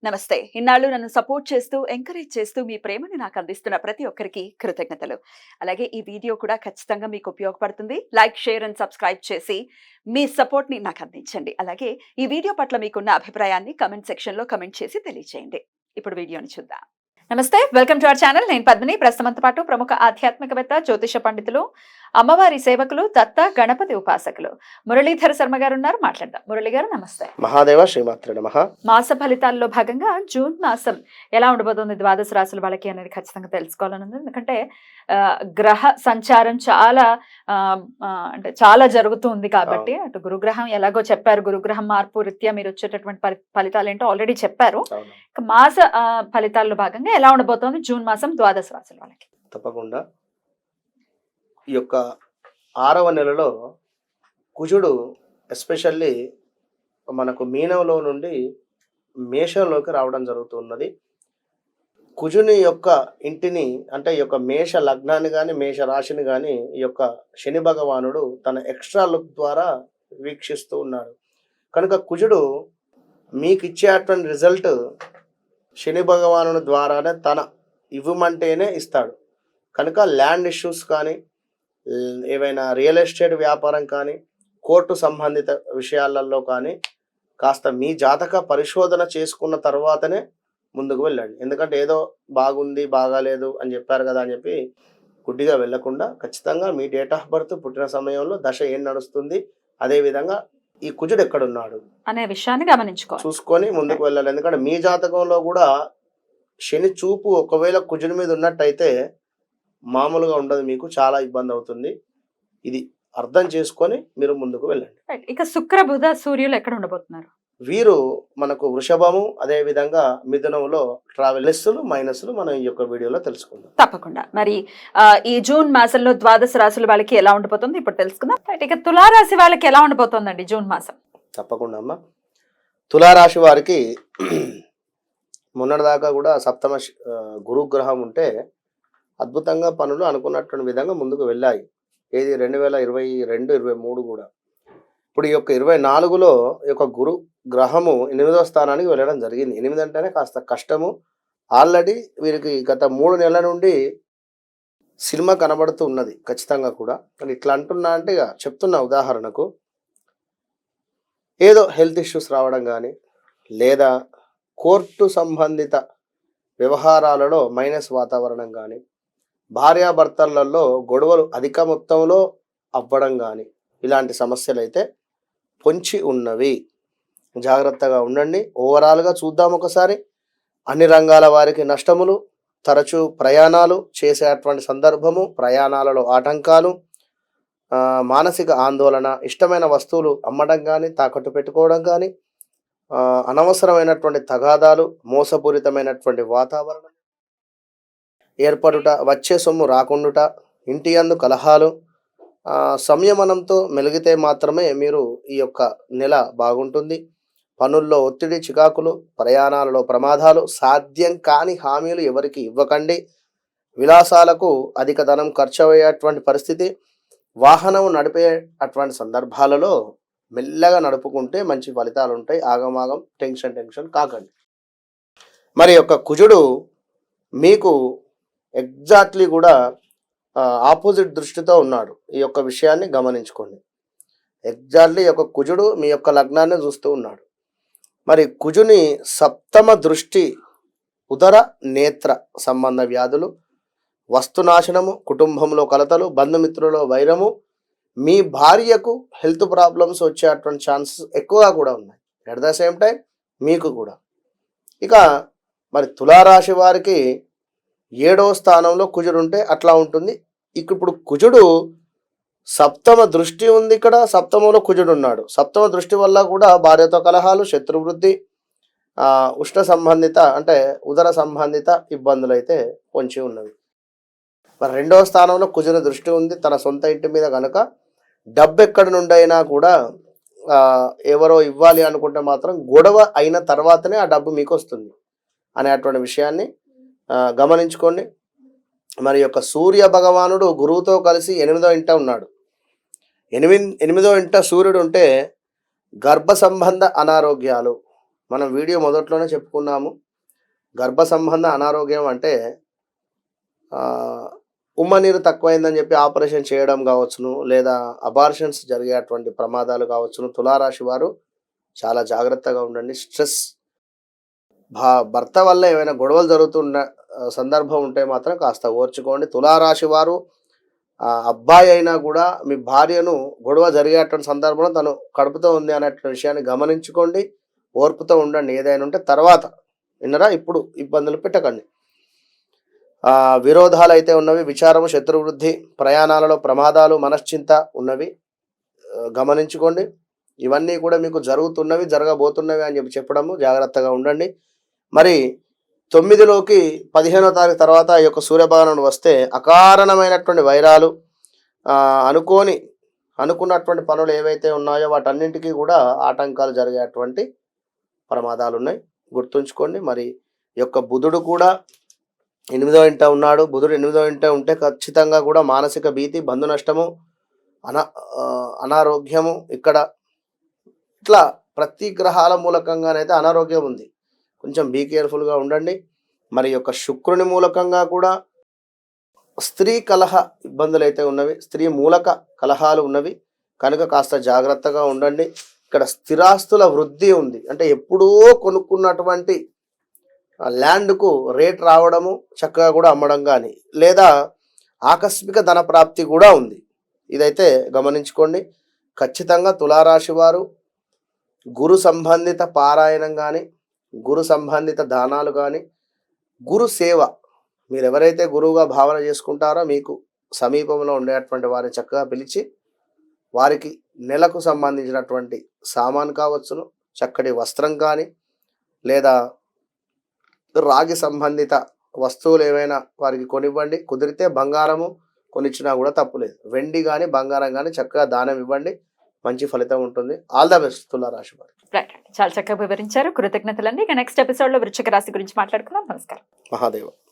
నమస్తే. ఇన్నాళ్ళు నన్ను సపోర్ట్ చేస్తూ, ఎంకరేజ్ చేస్తూ మీ ప్రేమని నాకు అందిస్తున్న ప్రతి ఒక్కరికి కృతజ్ఞతలు. అలాగే ఈ వీడియో కూడా ఖచ్చితంగా మీకు ఉపయోగపడుతుంది. లైక్, షేర్ అండ్ సబ్స్క్రైబ్ చేసి మీ సపోర్ట్‌ని నాకు అందించండి. అలాగే ఈ వీడియో పట్ల మీకున్న అభిప్రాయాన్ని కామెంట్ సెక్షన్‌లో కామెంట్ చేసి తెలియజేయండి. ఇప్పుడు వీడియోని చూద్దాం. నమస్తే, వెల్కమ్ టు అవర్ ఛానల్. నేను పద్మిని. ప్రస్తుతంతో పాటు ప్రముఖ ఆధ్యాత్మికవేత్త, జ్యోతిష పండితులు, అమ్మవారి సేవకులు, దత్త గణపతి ఉపాసకులు మురళీధర శర్మ గారు ఉన్నారు. మాట్లాడదాం. మురళి గారు నమస్తే. మహాదేవ శ్రీమాత్రే నమః. మాస ఫలితాల్లో భాగంగా జూన్ మాసం ఎలా ఉండబోతుంది ద్వాదశ రాశుల వాళ్ళకి అనేది ఖచ్చితంగా తెలుసుకోవాలని ఉంది. ఎందుకంటే గ్రహ సంచారం చాలా అంటే చాలా జరుగుతుంది కాబట్టి అటు గురుగ్రహం ఎలాగో చెప్పారు, గురుగ్రహం మార్పు రీత్యా మీరు వచ్చేటటువంటి ఫలితాలు ఏంటో ఆల్రెడీ చెప్పారు. మాస ఫలితాల్లో భాగంగా ఎలా ఉండబోతోంది జూన్ మాసం ద్వాదశ రాశుల వాళ్ళకి? తప్పకుండా ఈ యొక్క 6వ నెలలో కుజుడు ఎస్పెషల్లీ మనకు మీనంలో నుండి మేషంలోకి రావడం జరుగుతున్నది. కుజుని యొక్క ఇంటిని అంటే ఈ యొక్క మేష లగ్నాన్ని కానీ మేష రాశిని కానీ ఈ యొక్క శని భగవానుడు తన ఎక్స్ట్రా లుక్ ద్వారా వీక్షిస్తూ ఉన్నాడు. కనుక కుజుడు మీకు ఇచ్చేటువంటి రిజల్ట్ శని భగవానుడి ద్వారానే తన ఇవ్వమంటేనే ఇస్తాడు. కనుక ల్యాండ్ ఇష్యూస్ కానీ, ఏవైనా రియల్ ఎస్టేట్ వ్యాపారం కానీ, కోర్టు సంబంధిత విషయాలలో కానీ కాస్త మీ జాతక పరిశోధన చేసుకున్న తర్వాతనే ముందుకు వెళ్ళండి. ఎందుకంటే ఏదో బాగుంది బాగాలేదు అని చెప్పారు కదా అని చెప్పి గుడ్డిగా వెళ్ళకుండా ఖచ్చితంగా మీ డేట్ ఆఫ్ బర్త్, పుట్టిన సమయంలో దశ ఏం నడుస్తుంది, అదేవిధంగా ఈ కుజుడు ఎక్కడున్నాడు అనే విషయాన్ని చూసుకొని ముందుకు వెళ్ళాలి. ఎందుకంటే మీ జాతకంలో కూడా శని చూపు ఒకవేళ కుజుడి మీద ఉన్నట్టయితే మామూలుగా ఉండదు, మీకు చాలా ఇబ్బంది అవుతుంది. ఇది అర్థం చేసుకొని మీరు ముందుకు వెళ్ళండి. ఇక శుక్ర, బుధ, సూర్యులు ఎక్కడ ఉండబోతున్నారు? వీరు మనకు వృషభము, అదే విధంగా మిథునంలో ట్రావెల్ ప్లస్లు మైనస్లు మనం ఈ యొక్క వీడియోలో తెలుసుకుందాం. తప్పకుండా. మరి ఈ జూన్ మాసంలో ద్వాదశ రాశుల వాళ్ళకి ఎలా ఉండబోతుంది ఇప్పుడు తెలుసుకుందాం. ఇక తులారాశి వాళ్ళకి ఎలా ఉండబోతోందండి జూన్ మాసం? తప్పకుండా అమ్మా. తులారాశి వారికి మొన్నటిదాకా కూడా సప్తమ గురుగ్రహం ఉంటే అద్భుతంగా పనులు అనుకున్నటువంటి విధంగా ముందుకు వెళ్ళాయి. ఏది 2022, 23 కూడా. ఇప్పుడు ఈ యొక్క 24లో ఈ యొక్క గురు గ్రహము 8వ స్థానానికి వెళ్ళడం జరిగింది. 8 అంటేనే కాస్త కష్టము. ఆల్రెడీ వీరికి గత 3 నెలల నుండి సినిమా కనబడుతూ ఉన్నది ఖచ్చితంగా కూడా. కానీ ఇట్లా అంటున్నా అంటే ఇక చెప్తున్నా, ఉదాహరణకు ఏదో హెల్త్ ఇష్యూస్ రావడం కానీ, లేదా కోర్టు సంబంధిత వ్యవహారాలలో మైనస్ వాతావరణం కానీ, భార్యాభర్తలలో గొడవలు అధిక మొత్తంలో అవ్వడం కానీ, ఇలాంటి సమస్యలు అయితే పొంచి ఉన్నవి. జాగ్రత్తగా ఉండండి. ఓవరాల్గా చూద్దాం ఒకసారి. అన్ని రంగాల వారికి నష్టములు, తరచూ ప్రయాణాలు చేసేటువంటి సందర్భము, ప్రయాణాలలో ఆటంకాలు, మానసిక ఆందోళన, ఇష్టమైన వస్తువులు అమ్మడం కానీ, తాకట్టు పెట్టుకోవడం కానీ, అనవసరమైనటువంటి తగాదాలు, మోసపూరితమైనటువంటి వాతావరణం ఏర్పడుట, వచ్చే సొమ్ము రాకుండుట, ఇంటి యందు కలహాలు, సంయమనంతో మెలిగితే మాత్రమే మీరు ఈ యొక్క నెల బాగుంటుంది. పనుల్లో ఒత్తిడి, చికాకులు, ప్రయాణాలలో ప్రమాదాలు, సాధ్యం కాని హామీలు ఎవరికి ఇవ్వకండి. విలాసాలకు అధిక ధనం ఖర్చు అయ్యేటువంటి పరిస్థితి, వాహనం నడిపే అటువంటి సందర్భాలలో మెల్లగా నడుపుకుంటే మంచి ఫలితాలు ఉంటాయి. ఆగమాగం టెన్షన్ కాకండి. మరి యొక్క కుజుడు మీకు ఎగ్జాక్ట్లీ కూడా ఆపోజిట్ దృష్టితో ఉన్నాడు. ఈ యొక్క విషయాన్ని గమనించుకోండి. ఎగ్జాక్ట్లీ యొక్క కుజుడు మీ యొక్క లగ్నాన్ని చూస్తూ ఉన్నాడు. మరి కుజుని సప్తమ దృష్టి ఉదర నేత్ర సంబంధ వ్యాధులు, వస్తునాశనము, కుటుంబంలో కలతలు, బంధుమిత్రులలో వైరము, మీ భార్యకు హెల్త్ ప్రాబ్లమ్స్ వచ్చేటువంటి ఛాన్సెస్ ఎక్కువగా కూడా ఉన్నాయి. ఎట్ ద సేమ్ టైం మీకు కూడా. ఇక మరి తులారాశి వారికి 7వ స్థానంలో కుజుడు ఉంటే అట్లా ఉంటుంది. ఇప్పుడు కుజుడు సప్తమ దృష్టి ఉంది. ఇక్కడ సప్తమంలో కుజుడు ఉన్నాడు. సప్తమ దృష్టి వల్ల కూడా భార్యతో కలహాలు, శత్రువృద్ధి, ఉష్ణ సంబంధిత అంటే ఉదర సంబంధిత ఇబ్బందులు అయితే పొంచి ఉన్నవి. మరి 2వ స్థానంలో కుజుని దృష్టి ఉంది తన సొంత ఇంటి మీద. కనుక డబ్బు ఎక్కడి నుండి అయినా కూడా ఎవరో ఇవ్వాలి అనుకుంటే మాత్రం గొడవ అయిన తర్వాతనే ఆ డబ్బు మీకు వస్తుంది అనేటువంటి విషయాన్ని గమనించుకోండి. మరి యొక్క సూర్య భగవానుడు గురువుతో కలిసి 8వ ఇంట ఉన్నాడు. 8వ ఇంట సూర్యుడు ఉంటే గర్భ సంబంధ అనారోగ్యాలు, మనం వీడియో మొదట్లోనే చెప్పుకున్నాము. గర్భ సంబంధ అనారోగ్యం అంటే ఉమ్మ నీరు తక్కువైందని చెప్పి ఆపరేషన్ చేయడం కావచ్చును, లేదా అబార్షన్స్ జరిగేటువంటి ప్రమాదాలు కావచ్చును. తులారాశి వారు చాలా జాగ్రత్తగా ఉండండి. స్ట్రెస్ భర్త వల్ల ఏమైనా గొడవలు జరుగుతున్న సందర్భం ఉంటే మాత్రం కాస్త ఓర్చుకోండి. తులారాశి వారు అబ్బాయి అయినా కూడా మీ భార్యను గొడవ జరిగేటువంటి సందర్భంలో తను కడుపుతో ఉంది అనేటువంటి విషయాన్ని గమనించుకోండి. ఓర్పుతో ఉండండి. ఏదైనా ఉంటే తర్వాత విన్నరా, ఇప్పుడు ఇబ్బందులు పెట్టకండి. విరోధాలు అయితే ఉన్నవి, విచారము, శత్రువృద్ధి, ప్రయాణాలలో ప్రమాదాలు, మనశ్చింత ఉన్నవి. గమనించుకోండి. ఇవన్నీ కూడా మీకు జరుగుతున్నవి, జరగబోతున్నవి అని చెప్పడము. జాగ్రత్తగా ఉండండి. మరి 9లోకి 15వ తారీఖు తర్వాత ఈ యొక్క సూర్యభగవానుడు వస్తే అకారణమైనటువంటి వైరాలు, అనుకున్నటువంటి పనులు ఏవైతే ఉన్నాయో వాటన్నింటికీ కూడా ఆటంకాలు జరిగేటువంటి ప్రమాదాలు ఉన్నాయి. గుర్తుంచుకోండి. మరి ఈ యొక్క బుధుడు కూడా 8వ ఇంట ఉన్నాడు. బుధుడు 8వ ఇంట ఉంటే ఖచ్చితంగా కూడా మానసిక భీతి, బంధు నష్టము, అనారోగ్యము, ఇక్కడ ఇట్లా ప్రతి గ్రహాల మూలకంగానైతే అనారోగ్యం ఉంది. కొంచెం బీ కేర్ఫుల్గా ఉండండి. మరి యొక్క శుక్రుని మూలకంగా కూడా స్త్రీ కలహ ఇబ్బందులు అయితే ఉన్నవి, స్త్రీ మూలక కలహాలు ఉన్నవి. కనుక కాస్త జాగ్రత్తగా ఉండండి. ఇక్కడ స్థిరాస్తుల వృద్ధి ఉంది. అంటే ఎప్పుడో కొనుక్కున్నటువంటి ల్యాండ్కు రేట్ రావడము, చక్కగా కూడా అమ్మడం కానీ, లేదా ఆకస్మిక ధన ప్రాప్తి కూడా ఉంది. ఇదైతే గమనించుకోండి. ఖచ్చితంగా తులారాశి వారు గురు సంబంధిత పారాయణం కానీ, గురు సంబంధిత దానాలు కానీ, గురు సేవ, మీరు ఎవరైతే గురువుగా భావన చేసుకుంటారో మీకు సమీపంలో ఉండేటువంటి వారిని చక్కగా పిలిచి వారికి నెలకు సంబంధించినటువంటి సామాన్ కావచ్చును, చక్కటి వస్త్రం కానీ, లేదా రాగి సంబంధిత వస్తువులు ఏమైనా వారికి కొనివ్వండి. కుదిరితే బంగారము కొనిచ్చినా కూడా తప్పులేదు. వెండి కానీ బంగారం కానీ చక్కగా దానం ఇవ్వండి. మంచి ఫలితం ఉంటుంది. ఆల్ ద బెస్ట్ తులారాశి వారు. రైట్, చాలా చక్కగా వివరించారు. కృతజ్ఞతలండి. ఇక నెక్స్ట్ ఎపిసోడ్ లో వృశ్చిక రాశి గురించి మాట్లాడుకుందాం. నమస్కారం. మహాదేవ.